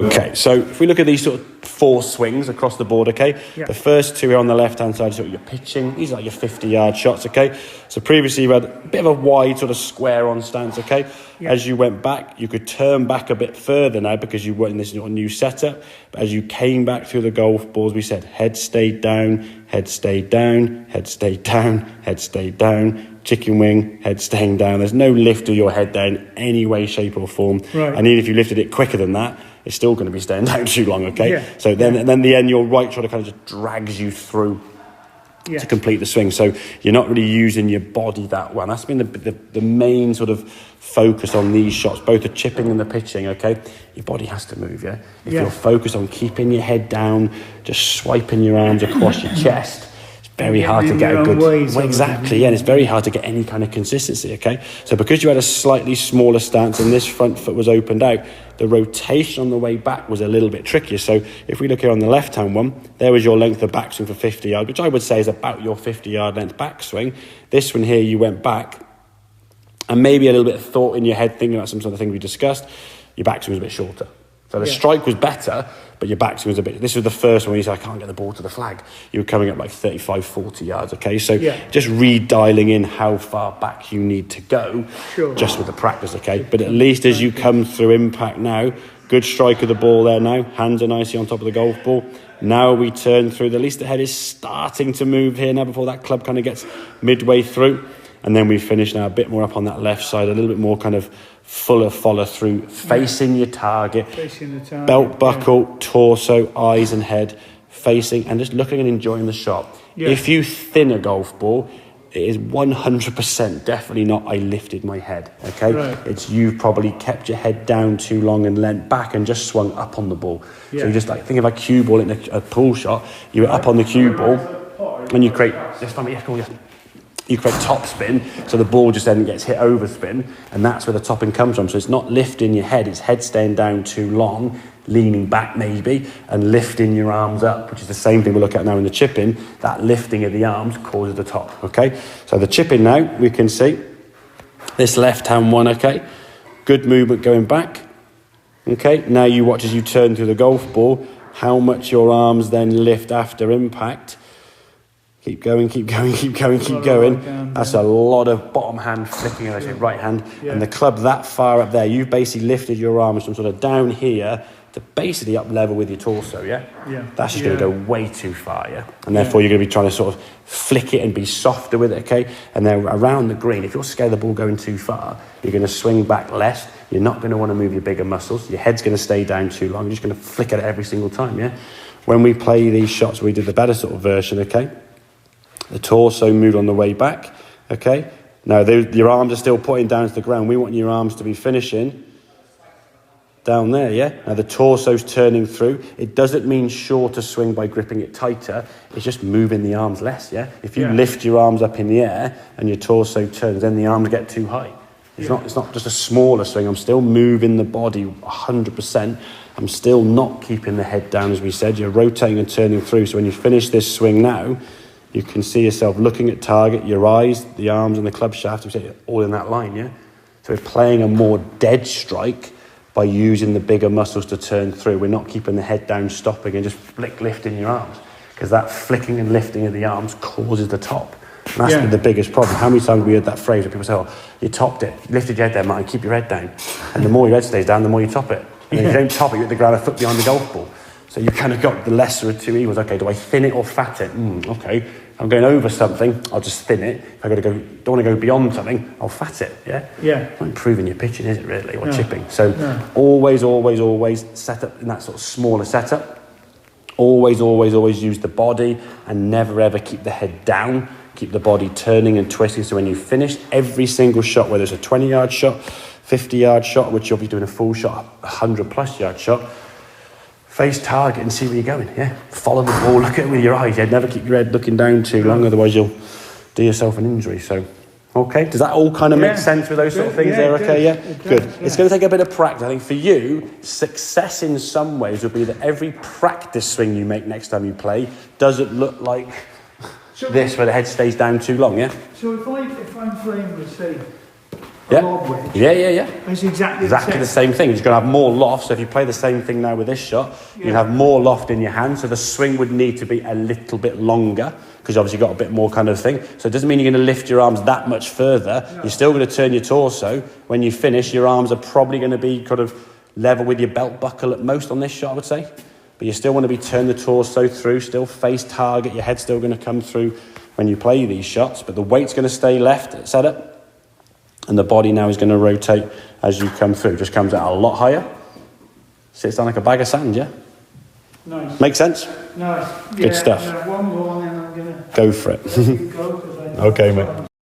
Okay, so if we look at these sort of 4 swings across the board, okay? Yeah. The first 2 are on the left-hand side, sort of your pitching. These are like your 50-yard shots, okay? So previously you had a bit of a wide sort of square-on stance, okay? Yeah. As you went back, you could turn back a bit further now because you were in this new setup. But as you came back through the golf balls, we said head stayed down, head stayed down, head stayed down, head stayed down, chicken wing, head staying down. There's no lift of your head down in any way, shape or form. Right. And even if you lifted it quicker than that, it's still going to be staying down too long, okay? Yeah. So then the end, your right shoulder kind of just drags you through to complete the swing. So you're not really using your body that well. And that's been the main sort of focus on these shots, both the chipping and the pitching, okay? Your body has to move, yeah? If you're focused on keeping your head down, just swiping your arms across your chest, very hard to get a good exactly, and it's very hard to get any kind of consistency, okay? So because you had a slightly smaller stance and this front foot was opened out, the rotation on the way back was a little bit trickier. So if we look here on the left-hand one, there was your length of backswing for 50 yards, which I would say is about your 50-yard length backswing. This one here, you went back, and maybe a little bit of thought in your head, thinking about some sort of thing we discussed, your backswing was a bit shorter. So the strike was better, but your backswing was a bit... This was the first one when you said, I can't get the ball to the flag. You were coming up like 35, 40 yards, okay? So just redialing in how far back you need to go, just with the practice, okay? But at least as you come through impact now, good strike of the ball there now, hands are nicely on top of the golf ball. Now we turn through, at least the head is starting to move here now before that club kind of gets midway through. And then we finish now a bit more up on that left side, a little bit more kind of fuller follow through, facing your target, belt buckle, torso, eyes and head, facing and just looking and enjoying the shot. If you thin a golf ball, it is 100% definitely not I lifted my head, okay? It's you've probably kept your head down too long and leant back and just swung up on the ball. So you just like, think of a cue ball in a pool shot, you're up on the cue ball and you create, you create top spin, so the ball just then gets hit over spin, and that's where the topping comes from. So it's not lifting your head, it's head staying down too long, leaning back maybe, and lifting your arms up, which is the same thing we look at now in the chipping. That lifting of the arms causes the top, okay? So the chipping now, we can see this left-hand one, okay? Good movement going back, okay? Now you watch as you turn through the golf ball, how much your arms then lift after impact. Keep going, keep going, keep going, keep going. That's a lot of bottom hand flicking, as I say, right hand. And the club that far up there, you've basically lifted your arms from sort of down here to basically up level with your torso, yeah? That's just going to go way too far, yeah? And therefore you're going to be trying to sort of flick it and be softer with it, okay? And then around the green, if you're scared of the ball going too far, you're going to swing back less. You're not going to want to move your bigger muscles. Your head's going to stay down too long. You're just going to flick at it every single time, yeah? When we play these shots, we do the better sort of version, okay? The torso moved on the way back, okay? Now, your arms are still pointing down to the ground. We want your arms to be finishing down there, yeah? Now, the torso's turning through. It doesn't mean shorter swing by gripping it tighter. It's just moving the arms less, yeah? If you lift your arms up in the air and your torso turns, then the arms get too high. It's not just a smaller swing. I'm still moving the body 100%. I'm still not keeping the head down, as we said. You're rotating and turning through. So when you finish this swing now, you can see yourself looking at target, your eyes, the arms and the club shaft, we say all in that line, yeah? So we're playing a more dead strike by using the bigger muscles to turn through. We're not keeping the head down, stopping and just lifting your arms, because that flicking and lifting of the arms causes the top. And that's been the biggest problem. How many times have we heard that phrase where people say, oh, you topped it, you lifted your head there, Martin, keep your head down. And the more your head stays down, the more you top it. And if you don't top it, you hit the ground a foot behind the golf ball. So you kind of got the lesser of two evils. Okay, do I thin it or fat it? Okay, I'm going over something, I'll just thin it. If don't want to go beyond something, I'll fat it, yeah? Not improving your pitching, is it really, or chipping? So always set up in that sort of smaller setup. Always use the body and never ever keep the head down. Keep the body turning and twisting, so when you finish every single shot, whether it's a 20-yard shot, 50-yard shot, which you'll be doing a full shot, a 100-plus yard shot, face target and see where you're going, yeah? Follow the ball, look at it with your eyes, yeah? Never keep your head looking down too long, otherwise you'll do yourself an injury, so... Okay, does that all kind of make sense with those sort of things there, okay, yeah? Good. It's going to take a bit of practice. I think for you, success in some ways would be that every practice swing you make next time you play doesn't look like this, where the head stays down too long, yeah? So if I'm playing with, say, Yeah. lob wedge. Yeah. It's exactly the same thing. You're going to have more loft. So if you play the same thing now with this shot, you have more loft in your hand. So the swing would need to be a little bit longer because obviously you've got a bit more kind of thing. So it doesn't mean you're going to lift your arms that much further. No. You're still going to turn your torso. When you finish, your arms are probably going to be kind of level with your belt buckle at most on this shot, I would say. But you still want to be turn the torso through, still face target. Your head's still going to come through when you play these shots. But the weight's going to stay left set up. And the body now is going to rotate as you come through. Just comes out a lot higher. Sits down like a bag of sand, yeah? Nice. Make sense? Nice. Good stuff. One more and then I'm going to go for it. go Okay, mate.